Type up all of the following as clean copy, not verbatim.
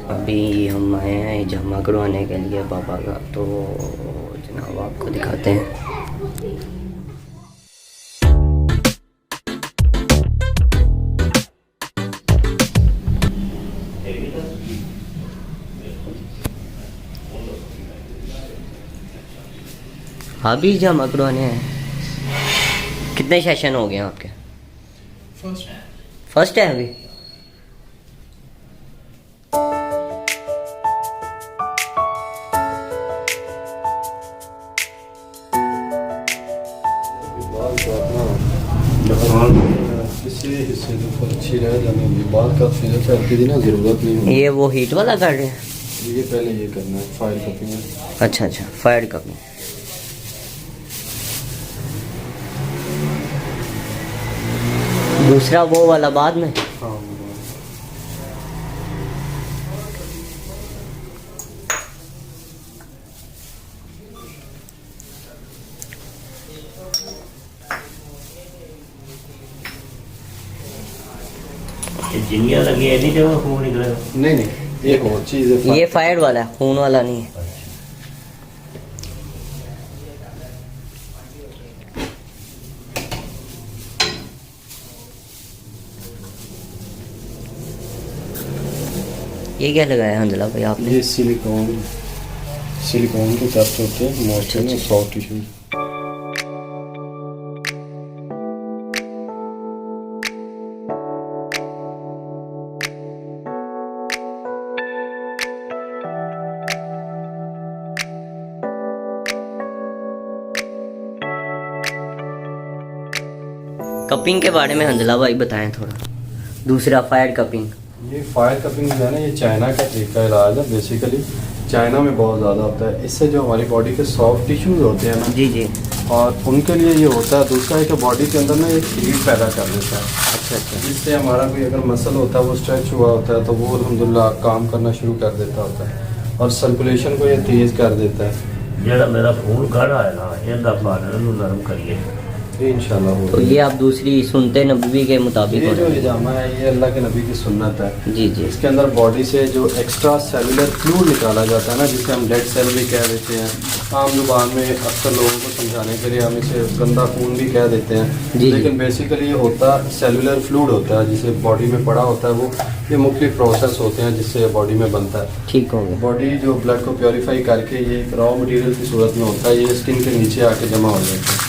अभी हम आए हैं जमा करवाने के लिए बाबा का, तो जनाब आपको दिखाते हैं। अभी जमा करवाने हैं। कितने सेशन हो गए हैं आपके? फर्स्ट है अभी। इसी हिस्से तो अच्छी रह जाने बाल का फिजियोथेरेपी की ना ज़रूरत नहीं है। ये वो हीट वाला कर रहे हैं? ये पहले ये करना है, फायर कपिंग है। अच्छा अच्छा, फायर कपिंग। दूसरा वो वाला बाद में। हाँ जिनिया लगी है नहीं जब खून निकले। नहीं नहीं, एक और चीज़ है। ये फायर वाला है, खून वाला नहीं है। ये क्या लगाया हंजला भाई आपने? ये सिलिकॉन के टच होते हैं, मॉइस्चर में सॉफ्ट टिश्यू। कपिंग के बारे में हंजला भाई बताएं थोड़ा। दूसरा फायर कपिंग। ये फायर कपिंग जो है ना, ये चाइना का तरीका इलाज है। बेसिकली चाइना में बहुत ज़्यादा होता है। इससे जो हमारी बॉडी के सॉफ्ट टिश्यूज होते हैं ना, जी जी, और उनके लिए ये होता है। दूसरा है कि बॉडी के अंदर ना एक हीट पैदा कर देता है। अच्छा अच्छा। जिससे हमारा कोई अगर मसल होता है वो स्ट्रेच हुआ होता है तो वो अल्हम्दुलिल्लाह काम करना शुरू कर देता होता है, और सर्कुलेशन को ये तेज़ कर देता है। जेड़ा मेरा खून गाढ़ा है ना, इहदा पानी नू नरम करिए। ये इंशाल्लाह हो। तो ये आप दूसरी सुनते नबी के मुताबिक ये हो जो रहा है। हिजामा है ये अल्लाह के नबी की सुन्नत है। जी जी। इसके अंदर बॉडी से जो एक्स्ट्रा सेलुलर फ्लूइड निकाला जाता है ना, जिसे हम डेड सेल भी कह देते हैं। आम जुबान में अक्सर लोगों को समझाने के लिए हम इसे गंदा खून भी कह देते हैं। जी, लेकिन बेसिकली ये होता सेलुलर फ्लूइड होता है, जिसे बॉडी में पड़ा होता है। वो ये मुख्तलिफ प्रोसेस होते हैं जिससे बॉडी में बनता है। ठीक हो गया। बॉडी जो ब्लड को प्योरीफाई करके ये एक रॉ मटेरियल की सूरत में होता है, ये स्किन के नीचे आके जमा हो जाता है।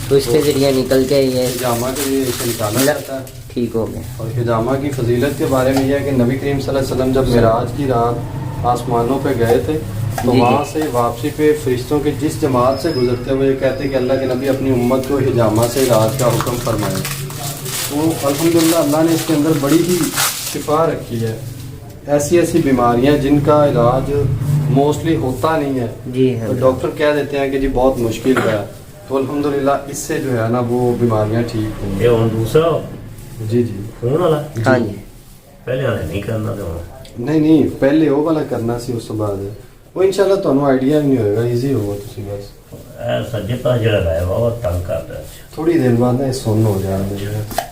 तो इसके जरिए निकल के ये हिजामा के लिए इसे निकाला जाता है। ठीक हो गया। और हिजामा की फजीलत के बारे में यह है कि नबी करीम सल्लल्लाहु अलैहि वसल्लम जब मेराज की रात आसमानों पे गए थे तो जी, वहाँ से वापसी पे फरिश्तों की जिस जमात से गुजरते हुए कहते कि अल्लाह के नबी अपनी उम्मत को हिजामा से इलाज का हुक्म फरमाए। तो अल्हम्दुलिल्लाह अल्लाह ने इसके अंदर बड़ी ही शिफा रखी है। ऐसी ऐसी बीमारियाँ जिनका इलाज मोस्टली होता नहीं है, जी तो हाँ। डॉक्टर कह देते हैं कि जी बहुत मुश्किल है, तो अल्हम्दुलिल्लाह इससे जो है ना वो बीमारियाँ ठीक हुई। ये हुन दूसरा जी जी। खून वाला हाँ जी। पहले वाले नहीं करना तो नहीं पहले वो वाला करना सी, उस बाद वो इंशाल्लाह ਤੁਹਾਨੂੰ आइडिया भी नहीं होएगा, इजी होगा। तुसी बस सज्जे पास जरा लाया बहुत तंग करता है। थोड़ी देर बाद ना ये सुन्न हो जाएगा।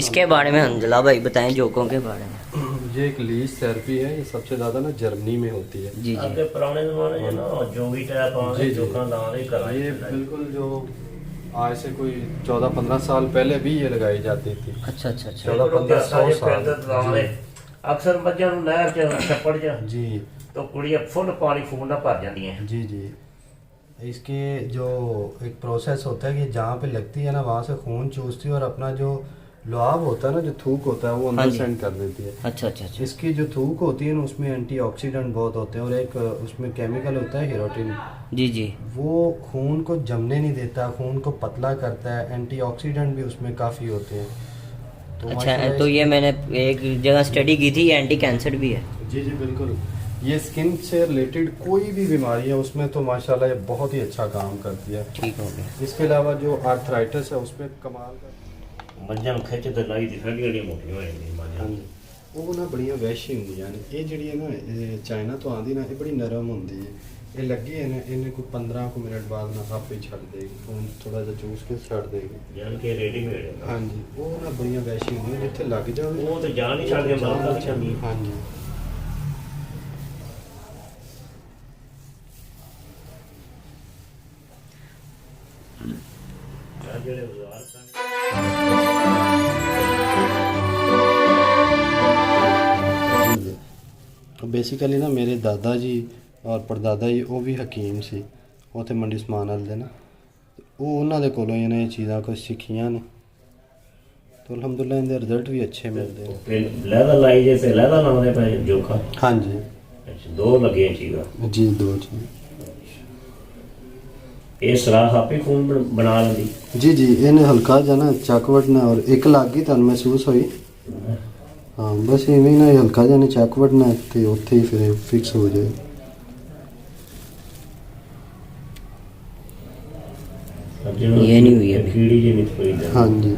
इसके बारे में हंजला भाई बताएं, जोकों के बारे में। ये एक लीज थेरेपी है। ये सबसे ज्यादा ना जर्मनी में होती है। जी आगे जी। पुराने जमाने में ना जोगी टाइप आने जी, जी। जोका लाने कराए ये बिल्कुल जो आज से कोई 14-15 साल पहले भी ये लगाई जाती थी। अच्छा अच्छा अच्छा। 14-15 साल। अक्सर बच्चों ਨੂੰ ਨਹਿਰ ਚ ਛੱਪੜ ਚ जी तो कुड़ियां फुल पानी फूल ना भर जाती हैं। जी जी। इसके जो एक प्रोसेस होता है कि जहाँ पे लगती है ना वहाँ से खून चूसती है और अपना जो लुआब होता है ना, जो थूक होता है वो हाँ अंदर जी। सेंड कर देती है। अच्छा अच्छा अच्छा। इसकी जो थूक होती है ना उसमें एंटीऑक्सीडेंट बहुत होते हैं, और एक उसमें केमिकल होता है हीरोटिन, जी जी। वो खून को जमने नहीं देता, खून को पतला करता है। एंटीऑक्सीडेंट भी उसमें काफ़ी होते हैं। तो अच्छा, माशाल्लाह तो ये इसकी- मैंने एक जगह स्टडी की थी, एंटी कैंसर भी है। जी जी बिल्कुल, ये स्किन से रिलेटेड कोई भी बीमारी है उसमें तो माशाल्लाह ये बहुत ही अच्छा काम करती है। ठीक हो गया। इसके अलावा जो आर्थराइटिस है उसमें कमाल का, मज्जां ਨੂੰ ਖਿੱਚ ਤੇ ਲਾਈ ਦੀ ਸਾਡੀ ਜਿਹੜੀਆਂ ਮੋਟੀਆਂ ਹੋ ਜਾਂਦੀਆਂ ਮੱਝਾਂ ਹਾਂਜੀ ਉਹ ਨਾ ਬੜੀਆਂ ਵੈਸ਼ੀ ਹੁੰਦੀਆਂ ਨੇ। ਇਹ ਜਿਹੜੀ ਹੈ ਨਾ ਇਹ ਚਾਈਨਾ ਤੋਂ ਆਉਂਦੀ ਨਾ, ਇਹ ਬੜੀ ਨਰਮ ਹੁੰਦੀ ਹੈ। ਇਹ ਲੱਗੀ ਹੈ ਨਾ, ਇਹਨੇ ਕੋਈ 15 ਕੁ ਮਿੰਟ ਬਾਅਦ ਨਾ ਆਪੇ ਹੀ ਛੱਡ ਦੇਗੀ, ਖੂਨ ਥੋੜਾ ਜਿਹਾ ਚੂਸ ਕੇ ਛੱਡ ਦੇਗੀ। ਜਾਨ ਕੇ ਰੈਡੀਮੇਡ ਹੈ ਹਾਂਜੀ ਉਹ ਨਾ ਬੜੀਆਂ ਵੈਸ਼ੀ ਹੁੰਦੀਆਂ, ਜਿੱਥੇ ਲੱਗ ਜਾਵੇ ਉਹ ਤੇ ਜਾਨ ਹੀ ਛੱਡ ਕੇ ਮਾਰ ਤੱਕ ਜਾਂਦੀ ਹੈ। ਹਾਂਜੀ ਆਹ ਜਿਹੜੇ ਬਾਜ਼ਾਰ ਖਾਣੇ ਬੇਸਿਕਲੀ ਨਾ ਮੇਰੇ ਦਾਦਾ ਜੀ ਔਰ ਪੜਦਾਦਾ ਜੀ ਉਹ ਵੀ ਹਕੀਮ ਸੀ, ਉੱਥੇ ਮੰਡੀ ਸਮਾਨ ਵਾਲੇ ਦੇ ਨਾ, ਉਹ ਉਹਨਾਂ ਦੇ ਕੋਲੋਂ ਇਹਨਾਂ ਇਹ ਚੀਜ਼ਾਂ ਕੁਝ ਸਿੱਖੀਆਂ ਨੇ। तो अल्हम्दुलिल्लाह इनके रिजल्ट भी अच्छे मिलते हैं। ਫਿਰ ਲਹਿਦਾ ਲਾਈ ਜੇ ਤੇ ਲਹਿਦਾ ਲਾਉਂਦੇ ਪਏ ਜੋਖਾ। हाँ जी ਅੱਛਾ ਦੋ ਲੱਗੇ ਚੀਜ਼ਾਂ। जी दो चीज़ ਇਹ ਸਰਾਖ ਆਪੇ ਖੂਨ ਬਣਾ ਲੈਂਦੀ। जी जी इन्हें हल्का जा ना चक वटना और एक लग गई तुम महसूस हुई। हाँ बस इवें ना हल्का जा ने चक वटना ते उत्थे ही फिर फिक्स हो जाए। ये नहीं हुई अभी। कीड़ी जी नहीं पड़ी। हाँ जी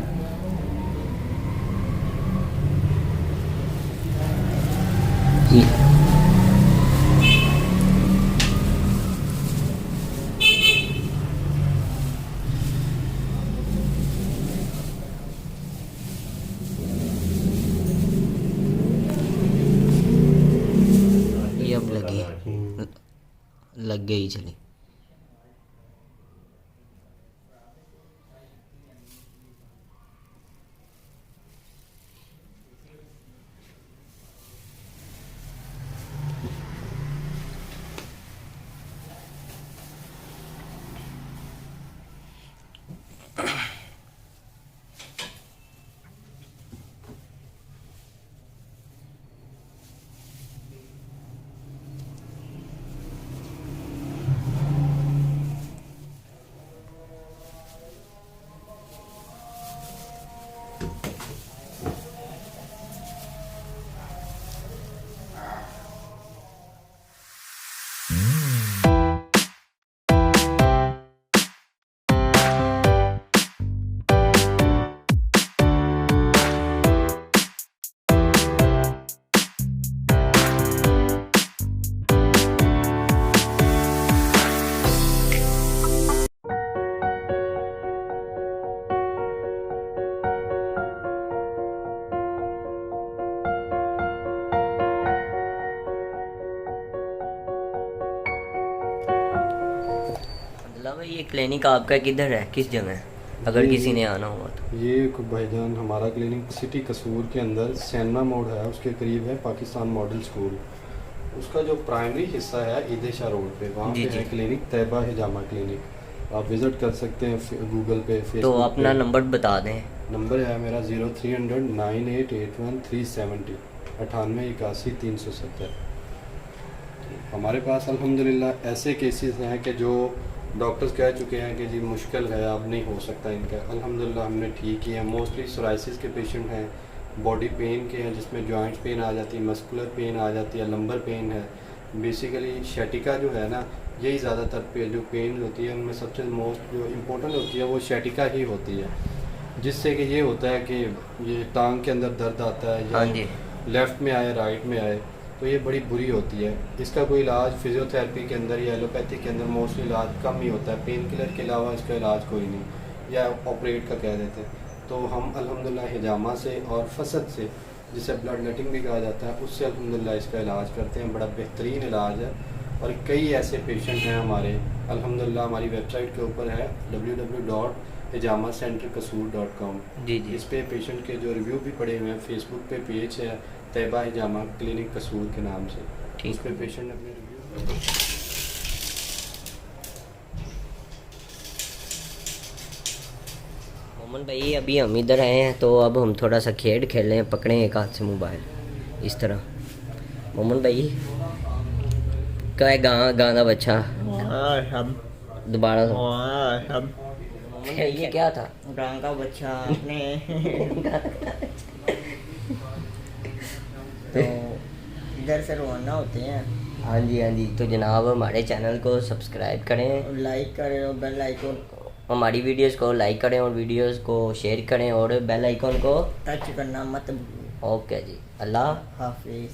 ये अब लगी, लग गई चली। अब्दुल्ला भाई, ये क्लिनिक आपका किधर है, किस जगह है, अगर ये- किसी ने आना हुआ तो? ये भाईजान हमारा क्लिनिक सिटी कसूर के अंदर सैनमा मोड़ है, उसके करीब है पाकिस्तान मॉडल स्कूल। उसका जो प्राइमरी हिस्सा है ईदेशा रोड पे, वहाँ जी, पे है जी। क्लिनिक तैयबा हिजामा क्लिनिक। आप विज़िट कर सकते हैं गूगल पे, तो फेसबुक अपना पे। नंबर बता दें। नंबर है मेरा 0300 9881 370 9881 हमारे पास अल्हम्दुलिल्लाह ऐसे केसेस हैं कि जो डॉक्टर्स कह चुके हैं कि जी मुश्किल है, अब नहीं हो सकता इनका, अल्हम्दुलिल्लाह हमने ठीक किए हैं। मोस्टली सोराइसिस के पेशेंट हैं, बॉडी पेन के हैं जिसमें जॉइंट्स पेन आ जाती है, मस्कुलर पेन आ जाती है, लंबर पेन है। बेसिकली शैटिका जो है ना, यही ज़्यादातर पे जो पेन होती है उनमें सबसे मोस्ट जो इम्पोर्टेंट होती है वो शैटिका ही होती है, जिससे कि ये होता है कि ये टांग के अंदर दर्द आता है हाँ या जी। लेफ़्ट में आए राइट में आए, तो ये बड़ी बुरी होती है। इसका कोई इलाज फिजियोथेरेपी के अंदर या एलोपैथी के अंदर मोस्टली इलाज कम ही होता है, पेन किलर के अलावा इसका इलाज कोई नहीं, या ऑपरेट का कह देते हैं। तो हम अल्हम्दुलिल्लाह हिजामा से और फसद से, जिसे ब्लड लेटिंग भी कहा जाता है, उससे अल्हम्दुलिल्लाह इसका इलाज करते हैं। बड़ा बेहतरीन इलाज है और कई ऐसे पेशेंट हैं हमारे, अल्हम्दुलिल्लाह हमारी वेबसाइट के ऊपर है www.hijamacenterkasoor.com। जी जी। इस पे पेशेंट के जो रिव्यू भी पड़े हुए हैं, फेसबुक पे पेज है तैयबा हिजामा क्लिनिक कसूर के नाम से, ठीक। उस पे पेशेंट ने अपने रिव्यू मोमन भाई अभी हम इधर आए हैं तो अब हम थोड़ा सा खेल रहे हैं, पकड़े एक हाथ से मोबाइल इस तरह। मोमन भाई क्या है गाना बच्चा दोबारा ये क्या था? गांव का बच्चा आपने तो इधर से रवाना होते हैं। हाँ जी तो जनाब हमारे चैनल को सब्सक्राइब करें, लाइक करें और बेल आइकन हमारी वीडियोस को लाइक करें और वीडियोस को शेयर करें और बेल आइकन को टच करना मत भूलिए। ओके जी, अल्लाह हाफिज़।